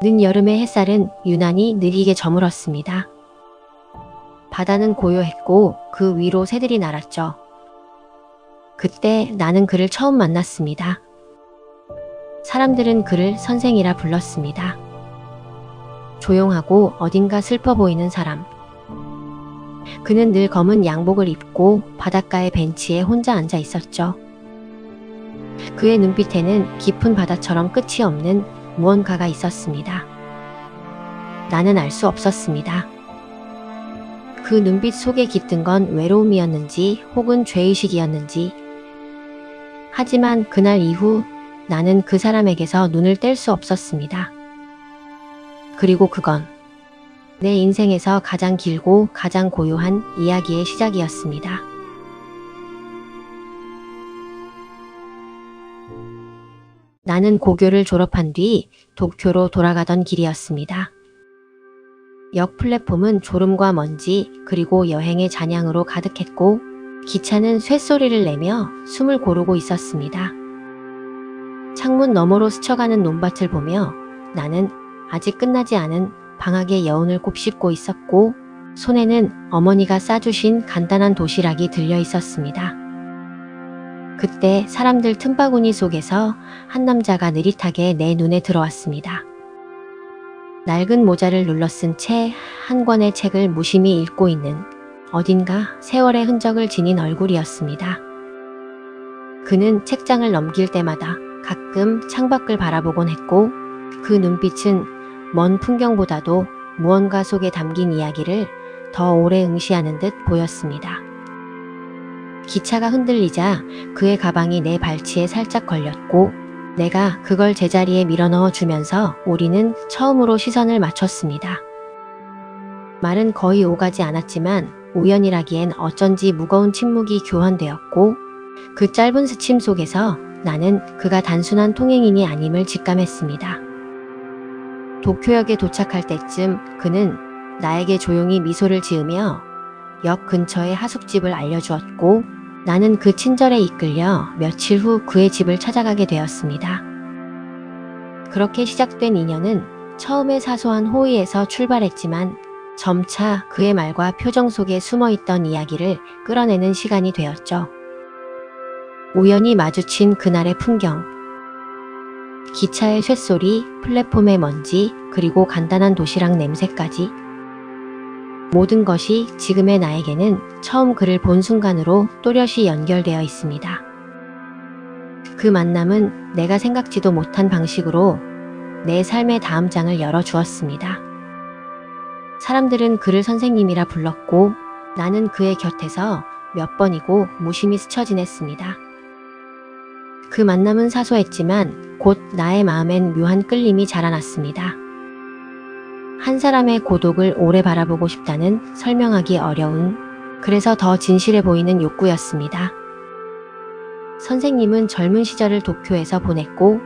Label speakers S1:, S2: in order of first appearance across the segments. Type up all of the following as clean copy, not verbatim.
S1: 늦여름의 햇살은 유난히 느리게 저물었습니다. 바다는 고요했고 그 위로 새들이 날았죠. 그때 나는 그를 처음 만났습니다. 사람들은 그를 선생이라 불렀습니다. 조용하고 어딘가 슬퍼 보이는 사람. 그는 늘 검은 양복을 입고 바닷가의 벤치에 혼자 앉아 있었죠. 그의 눈빛에는 깊은 바다처럼 끝이 없는 무언가가 있었습니다. 나는 알 수 없었습니다. 그 눈빛 속에 깃든 건 외로움이었는지 혹은 죄의식이었는지. 하지만 그날 이후 나는 그 사람에게서 눈을 뗄 수 없었습니다. 그리고 그건 내 인생에서 가장 길고 가장 고요한 이야기의 시작이었습니다. 나는 고교를 졸업한 뒤 도쿄로 돌아가던 길이었습니다. 역 플랫폼은 졸음과 먼지 그리고 여행의 잔향으로 가득했고 기차는 쇳소리를 내며 숨을 고르고 있었습니다. 창문 너머로 스쳐가는 논밭을 보며 나는 아직 끝나지 않은 방학의 여운을 곱씹고 있었고 손에는 어머니가 싸주신 간단한 도시락이 들려 있었습니다. 그때 사람들 틈바구니 속에서 한 남자가 느릿하게 내 눈에 들어왔습니다. 낡은 모자를 눌러 쓴 채 한 권의 책을 무심히 읽고 있는 어딘가 세월의 흔적을 지닌 얼굴이었습니다. 그는 책장을 넘길 때마다 가끔 창밖을 바라보곤 했고 그 눈빛은 먼 풍경보다도 무언가 속에 담긴 이야기를 더 오래 응시하는 듯 보였습니다. 기차가 흔들리자 그의 가방이 내 발치에 살짝 걸렸고 내가 그걸 제자리에 밀어넣어 주면서 우리는 처음으로 시선을 맞췄습니다. 말은 거의 오가지 않았지만 우연이라기엔 어쩐지 무거운 침묵이 교환되었고 그 짧은 스침 속에서 나는 그가 단순한 통행인이 아님을 직감했습니다. 도쿄역에 도착할 때쯤 그는 나에게 조용히 미소를 지으며 역 근처의 하숙집을 알려주었고 나는 그 친절에 이끌려 며칠 후 그의 집을 찾아가게 되었습니다. 그렇게 시작된 인연은 처음에 사소한 호의에서 출발했지만 점차 그의 말과 표정 속에 숨어있던 이야기를 끌어내는 시간이 되었죠. 우연히 마주친 그날의 풍경. 기차의 쇳소리, 플랫폼의 먼지, 그리고 간단한 도시락 냄새까지. 모든 것이 지금의 나에게는 처음 그를 본 순간으로 또렷이 연결되어 있습니다. 그 만남은 내가 생각지도 못한 방식으로 내 삶의 다음 장을 열어주었습니다. 사람들은 그를 선생님이라 불렀고 나는 그의 곁에서 몇 번이고 무심히 스쳐 지냈습니다. 그 만남은 사소했지만 곧 나의 마음엔 묘한 끌림이 자라났습니다. 한 사람의 고독을 오래 바라보고 싶다는 설명하기 어려운, 그래서 더 진실해 보이는 욕구였습니다. 선생님은 젊은 시절을 도쿄에서 보냈고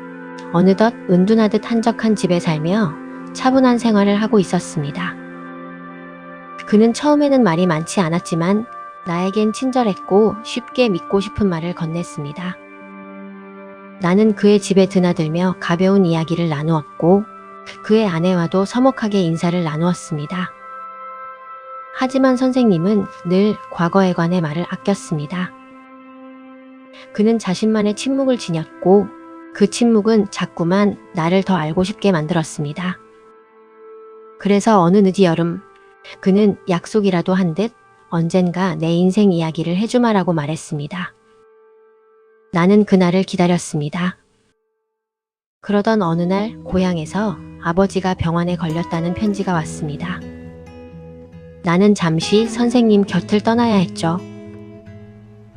S1: 어느덧 은둔하듯 한적한 집에 살며 차분한 생활을 하고 있었습니다. 그는 처음에는 말이 많지 않았지만 나에겐 친절했고 쉽게 믿고 싶은 말을 건넸습니다. 나는 그의 집에 드나들며 가벼운 이야기를 나누었고 그의 아내와도 서먹하게 인사를 나누었습니다. 하지만 선생님은 늘 과거에 관해 말을 아꼈습니다. 그는 자신만의 침묵을 지녔고 그 침묵은 자꾸만 나를 더 알고 싶게 만들었습니다. 그래서 어느 늦이여름 그는 약속이라도 한 듯 언젠가 내 인생 이야기를 해주마라고 말했습니다. 나는 그날을 기다렸습니다. 그러던 어느 날 고향에서 아버지가 병원에 걸렸다는 편지가 왔습니다. 나는 잠시 선생님 곁을 떠나야 했죠.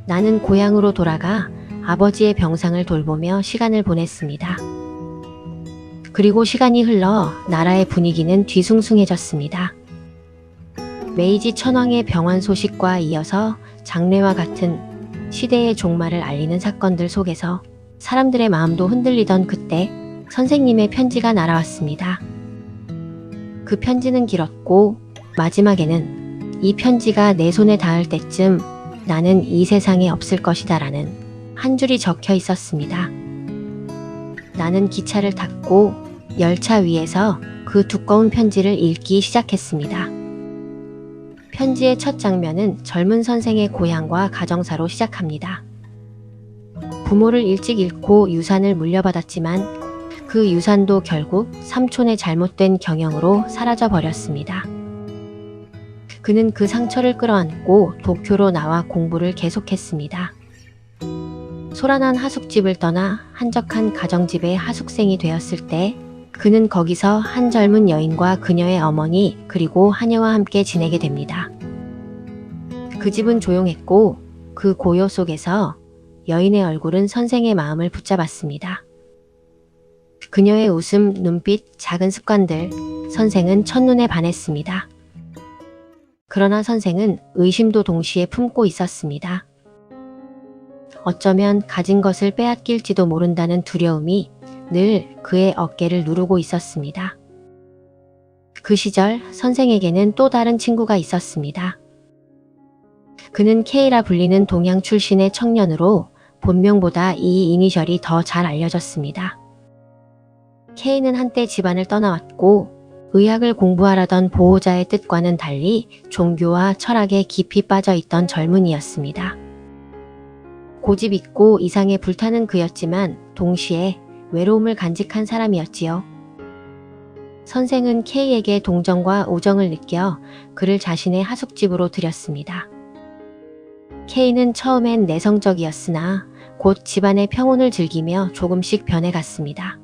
S1: 나는 고향으로 돌아가 아버지의 병상을 돌보며 시간을 보냈습니다. 그리고 시간이 흘러 나라의 분위기는 뒤숭숭해졌습니다. 메이지 천황의 병환 소식과 이어서 장례와 같은 시대의 종말을 알리는 사건들 속에서 사람들의 마음도 흔들리던 그때 선생님의 편지가 날아왔습니다. 그 편지는 길었고 마지막에는 이 편지가 내 손에 닿을 때쯤 나는 이 세상에 없을 것이다 라는 한 줄이 적혀 있었습니다. 나는 기차를 탔고 열차 위에서 그 두꺼운 편지를 읽기 시작했습니다. 편지의 첫 장면은 젊은 선생의 고향과 가정사로 시작합니다. 부모를 일찍 잃고 유산을 물려받았지만 그 유산도 결국 삼촌의 잘못된 경영으로 사라져 버렸습니다. 그는 그 상처를 끌어안고 도쿄로 나와 공부를 계속했습니다. 소란한 하숙집을 떠나 한적한 가정집의 하숙생이 되었을 때 그는 거기서 한 젊은 여인과 그녀의 어머니 그리고 하녀와 함께 지내게 됩니다. 그 집은 조용했고 그 고요 속에서 여인의 얼굴은 선생의 마음을 붙잡았습니다. 그녀의 웃음, 눈빛, 작은 습관들, 선생은 첫눈에 반했습니다. 그러나 선생은 의심도 동시에 품고 있었습니다. 어쩌면 가진 것을 빼앗길지도 모른다는 두려움이 늘 그의 어깨를 누르고 있었습니다. 그 시절 선생에게는 또 다른 친구가 있었습니다. 그는 K라 불리는 동양 출신의 청년으로 본명보다 이 이니셜이 더 잘 알려졌습니다. K는 한때 집안을 떠나왔고 의학을 공부하려던 보호자의 뜻과는 달리 종교와 철학에 깊이 빠져 있던 젊은이였습니다. 고집 있고 이상에 불타는 그였지만 동시에 외로움을 간직한 사람이었지요. 선생은 K에게 동정과 우정을 느껴 그를 자신의 하숙집으로 들였습니다. K는 처음엔 내성적이었으나 곧 집안의 평온을 즐기며 조금씩 변해갔습니다.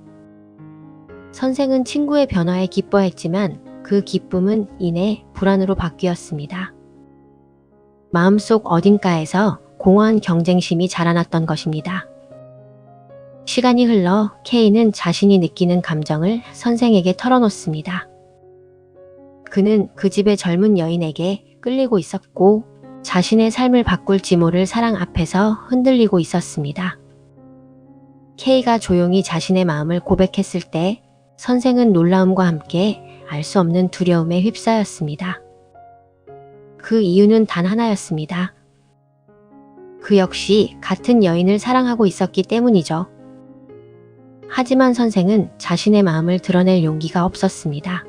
S1: 선생은 친구의 변화에 기뻐했지만 그 기쁨은 이내 불안으로 바뀌었습니다. 마음속 어딘가에서 공허한 경쟁심이 자라났던 것입니다. 시간이 흘러 K는 자신이 느끼는 감정을 선생에게 털어놓습니다. 그는 그 집의 젊은 여인에게 끌리고 있었고 자신의 삶을 바꿀지 모를 사랑 앞에서 흔들리고 있었습니다. K가 조용히 자신의 마음을 고백했을 때 선생은 놀라움과 함께 알 수 없는 두려움에 휩싸였습니다. 그 이유는 단 하나였습니다. 그 역시 같은 여인을 사랑하고 있었기 때문이죠. 하지만 선생은 자신의 마음을 드러낼 용기가 없었습니다.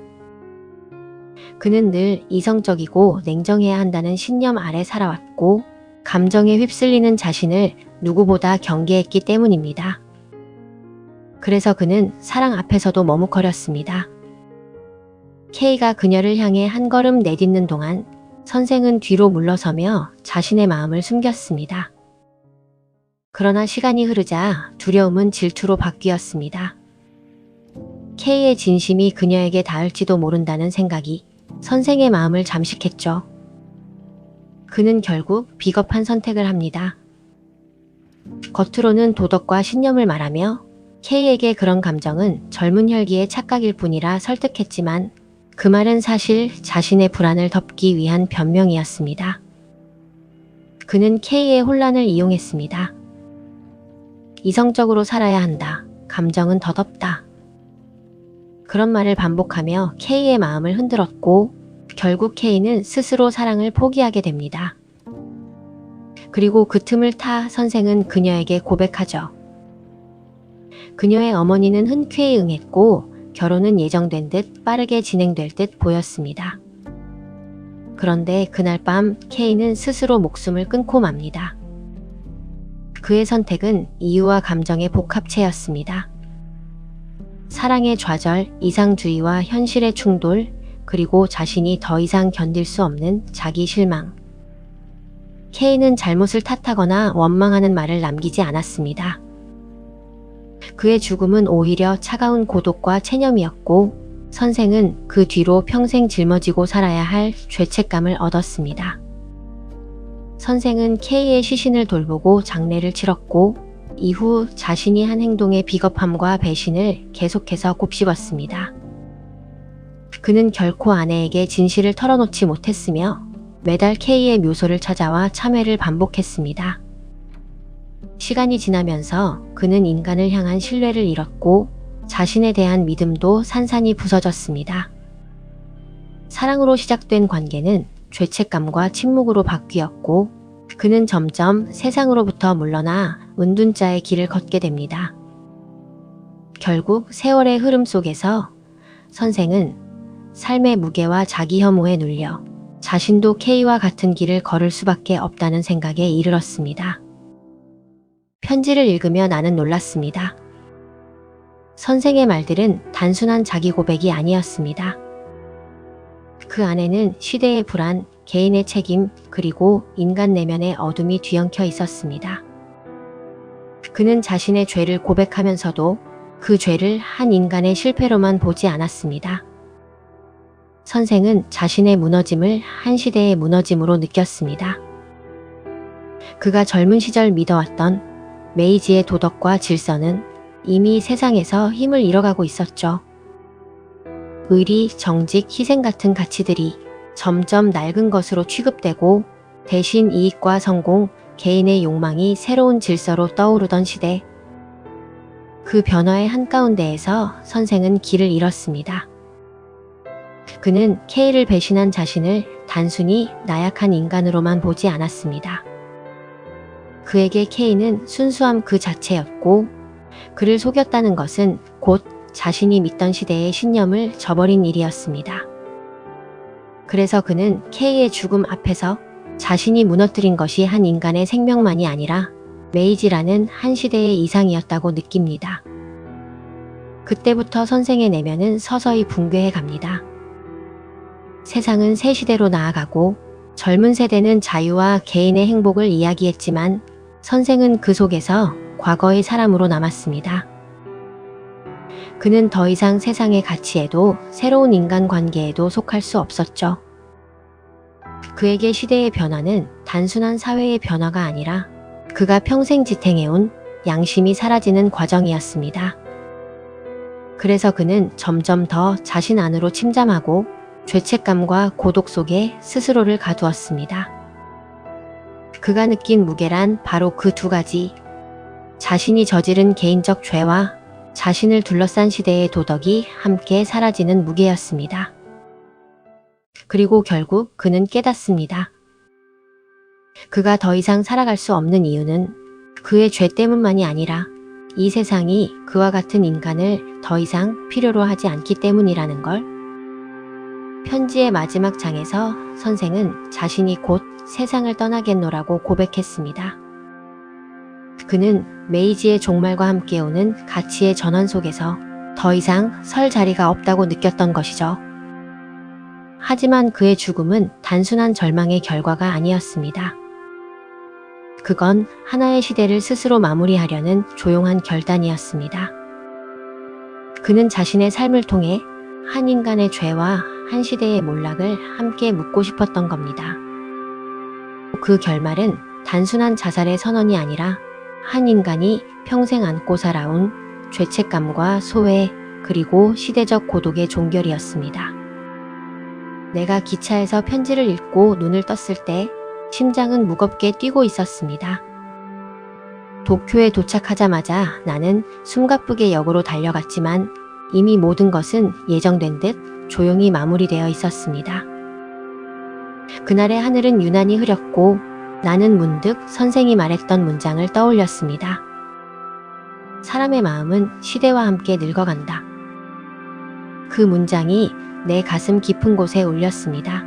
S1: 그는 늘 이성적이고 냉정해야 한다는 신념 아래 살아왔고 감정에 휩쓸리는 자신을 누구보다 경계했기 때문입니다. 그래서 그는 사랑 앞에서도 머뭇거렸습니다. K가 그녀를 향해 한 걸음 내딛는 동안 선생은 뒤로 물러서며 자신의 마음을 숨겼습니다. 그러나 시간이 흐르자 두려움은 질투로 바뀌었습니다. K의 진심이 그녀에게 닿을지도 모른다는 생각이 선생의 마음을 잠식했죠. 그는 결국 비겁한 선택을 합니다. 겉으로는 도덕과 신념을 말하며 K에게 그런 감정은 젊은 혈기의 착각일 뿐이라 설득했지만 그 말은 사실 자신의 불안을 덮기 위한 변명이었습니다. 그는 K의 혼란을 이용했습니다. 이성적으로 살아야 한다. 감정은 덧없다. 그런 말을 반복하며 K의 마음을 흔들었고 결국 K는 스스로 사랑을 포기하게 됩니다. 그리고 그 틈을 타 선생은 그녀에게 고백하죠. 그녀의 어머니는 흔쾌히 응했고 결혼은 예정된 듯 빠르게 진행될 듯 보였습니다. 그런데 그날 밤 K는 스스로 목숨을 끊고 맙니다. 그의 선택은 이유와 감정의 복합체였습니다. 사랑의 좌절, 이상주의와 현실의 충돌, 그리고 자신이 더 이상 견딜 수 없는 자기 실망. K는 잘못을 탓하거나 원망하는 말을 남기지 않았습니다. 그의 죽음은 오히려 차가운 고독과 체념이었고 선생은 그 뒤로 평생 짊어지고 살아야 할 죄책감을 얻었습니다. 선생은 K의 시신을 돌보고 장례를 치렀고 이후 자신이 한 행동의 비겁함과 배신을 계속해서 곱씹었습니다. 그는 결코 아내에게 진실을 털어놓지 못했으며 매달 K의 묘소를 찾아와 참회를 반복했습니다. 시간이 지나면서 그는 인간을 향한 신뢰를 잃었고 자신에 대한 믿음도 산산이 부서졌습니다. 사랑으로 시작된 관계는 죄책감과 침묵으로 바뀌었고 그는 점점 세상으로부터 물러나 은둔자의 길을 걷게 됩니다. 결국 세월의 흐름 속에서 선생은 삶의 무게와 자기 혐오에 눌려 자신도 K와 같은 길을 걸을 수밖에 없다는 생각에 이르렀습니다. 편지를 읽으며 나는 놀랐습니다. 선생의 말들은 단순한 자기 고백이 아니었습니다. 그 안에는 시대의 불안, 개인의 책임, 그리고 인간 내면의 어둠이 뒤엉켜 있었습니다. 그는 자신의 죄를 고백하면서도 그 죄를 한 인간의 실패로만 보지 않았습니다. 선생은 자신의 무너짐을 한 시대의 무너짐으로 느꼈습니다. 그가 젊은 시절 믿어왔던 메이지의 도덕과 질서는 이미 세상에서 힘을 잃어가고 있었죠. 의리, 정직, 희생 같은 가치들이 점점 낡은 것으로 취급되고 대신 이익과 성공, 개인의 욕망이 새로운 질서로 떠오르던 시대. 그 변화의 한가운데에서 선생은 길을 잃었습니다. 그는 K를 배신한 자신을 단순히 나약한 인간으로만 보지 않았습니다. 그에게 K는 순수함 그 자체였고 그를 속였다는 것은 곧 자신이 믿던 시대의 신념을 저버린 일이었습니다. 그래서 그는 K의 죽음 앞에서 자신이 무너뜨린 것이 한 인간의 생명만이 아니라 메이지라는 한 시대의 이상이었다고 느낍니다. 그때부터 선생의 내면은 서서히 붕괴해 갑니다. 세상은 새 시대로 나아가고 젊은 세대는 자유와 개인의 행복을 이야기했지만 선생은 그 속에서 과거의 사람으로 남았습니다. 그는 더 이상 세상의 가치에도 새로운 인간관계에도 속할 수 없었죠. 그에게 시대의 변화는 단순한 사회의 변화가 아니라 그가 평생 지탱해온 양심이 사라지는 과정이었습니다. 그래서 그는 점점 더 자신 안으로 침잠하고 죄책감과 고독 속에 스스로를 가두었습니다. 그가 느낀 무게란 바로 그 두 가지. 자신이 저지른 개인적 죄와 자신을 둘러싼 시대의 도덕이 함께 사라지는 무게였습니다. 그리고 결국 그는 깨닫습니다. 그가 더 이상 살아갈 수 없는 이유는 그의 죄 때문만이 아니라 이 세상이 그와 같은 인간을 더 이상 필요로 하지 않기 때문이라는 걸. 편지의 마지막 장에서 선생은 자신이 곧 세상을 떠나겠노라고 고백했습니다. 그는 메이지의 종말과 함께 오는 가치의 전환 속에서 더 이상 설 자리가 없다고 느꼈던 것이죠. 하지만 그의 죽음은 단순한 절망의 결과가 아니었습니다. 그건 하나의 시대를 스스로 마무리하려는 조용한 결단이었습니다. 그는 자신의 삶을 통해 한 인간의 죄와 한 시대의 몰락을 함께 묻고 싶었던 겁니다. 그 결말은 단순한 자살의 선언이 아니라 한 인간이 평생 안고 살아온 죄책감과 소외 그리고 시대적 고독의 종결이었습니다. 내가 기차에서 편지를 읽고 눈을 떴을 때 심장은 무겁게 뛰고 있었습니다. 도쿄에 도착하자마자 나는 숨가쁘게 역으로 달려갔지만 이미 모든 것은 예정된 듯 조용히 마무리되어 있었습니다. 그날의 하늘은 유난히 흐렸고 나는 문득 선생이 말했던 문장을 떠올렸습니다. 사람의 마음은 시대와 함께 늙어간다. 그 문장이 내 가슴 깊은 곳에 울렸습니다.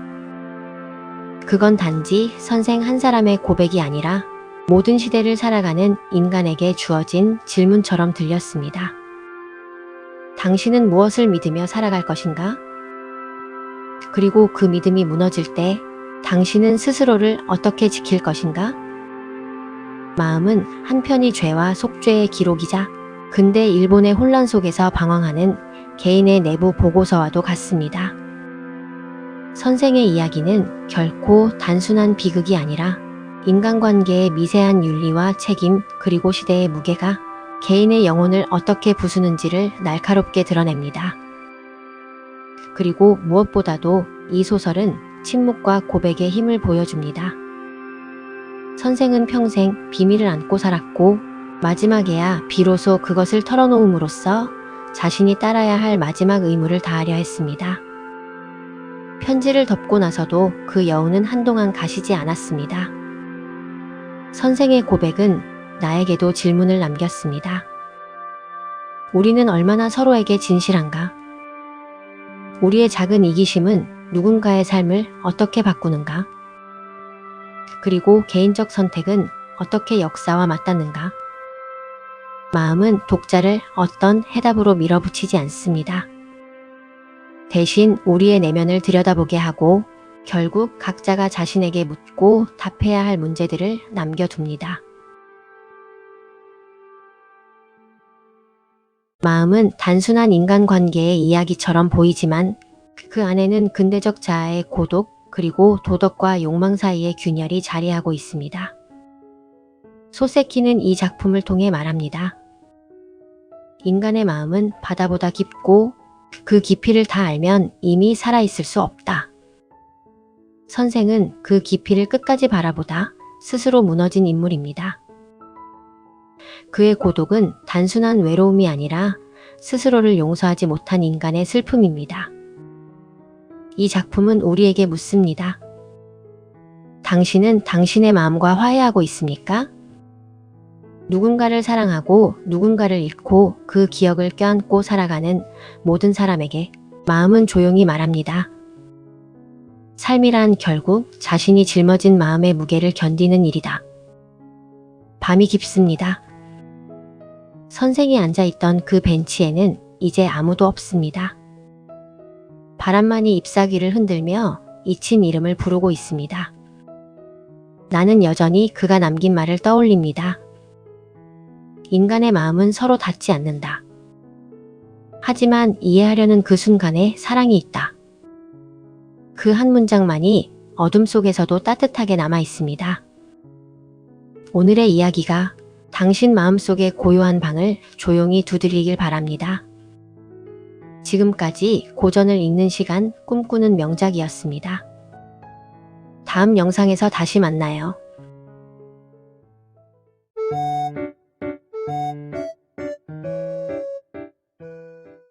S1: 그건 단지 선생 한 사람의 고백이 아니라 모든 시대를 살아가는 인간에게 주어진 질문처럼 들렸습니다. 당신은 무엇을 믿으며 살아갈 것인가? 그리고 그 믿음이 무너질 때 당신은 스스로를 어떻게 지킬 것인가? 마음은 한편이 죄와 속죄의 기록이자 근대 일본의 혼란 속에서 방황하는 개인의 내부 보고서와도 같습니다. 선생의 이야기는 결코 단순한 비극이 아니라 인간관계의 미세한 윤리와 책임 그리고 시대의 무게가 개인의 영혼을 어떻게 부수는지를 날카롭게 드러냅니다. 그리고 무엇보다도 이 소설은 침묵과 고백의 힘을 보여줍니다. 선생은 평생 비밀을 안고 살았고 마지막에야 비로소 그것을 털어놓음으로써 자신이 따라야 할 마지막 의무를 다하려 했습니다. 편지를 덮고 나서도 그 여운은 한동안 가시지 않았습니다. 선생의 고백은 나에게도 질문을 남겼습니다. 우리는 얼마나 서로에게 진실한가? 우리의 작은 이기심은 누군가의 삶을 어떻게 바꾸는가? 그리고 개인적 선택은 어떻게 역사와 맞닿는가? 마음은 독자를 어떤 해답으로 밀어붙이지 않습니다. 대신 우리의 내면을 들여다보게 하고 결국 각자가 자신에게 묻고 답해야 할 문제들을 남겨둡니다. 마음은 단순한 인간관계의 이야기처럼 보이지만 그 안에는 근대적 자아의 고독 그리고 도덕과 욕망 사이의 균열이 자리하고 있습니다. 소세키는 이 작품을 통해 말합니다. 인간의 마음은 바다보다 깊고 그 깊이를 다 알면 이미 살아있을 수 없다. 선생은 그 깊이를 끝까지 바라보다 스스로 무너진 인물입니다. 그의 고독은 단순한 외로움이 아니라 스스로를 용서하지 못한 인간의 슬픔입니다. 이 작품은 우리에게 묻습니다. 당신은 당신의 마음과 화해하고 있습니까? 누군가를 사랑하고 누군가를 잃고 그 기억을 껴안고 살아가는 모든 사람에게 마음은 조용히 말합니다. 삶이란 결국 자신이 짊어진 마음의 무게를 견디는 일이다. 밤이 깊습니다. 선생이 앉아있던 그 벤치에는 이제 아무도 없습니다. 바람만이 잎사귀를 흔들며 잊힌 이름을 부르고 있습니다. 나는 여전히 그가 남긴 말을 떠올립니다. 인간의 마음은 서로 닿지 않는다. 하지만 이해하려는 그 순간에 사랑이 있다. 그 한 문장만이 어둠 속에서도 따뜻하게 남아 있습니다. 오늘의 이야기가 당신 마음속의 고요한 방을 조용히 두드리길 바랍니다. 지금까지 고전을 읽는 시간 꿈꾸는 명작이었습니다. 다음 영상에서 다시 만나요.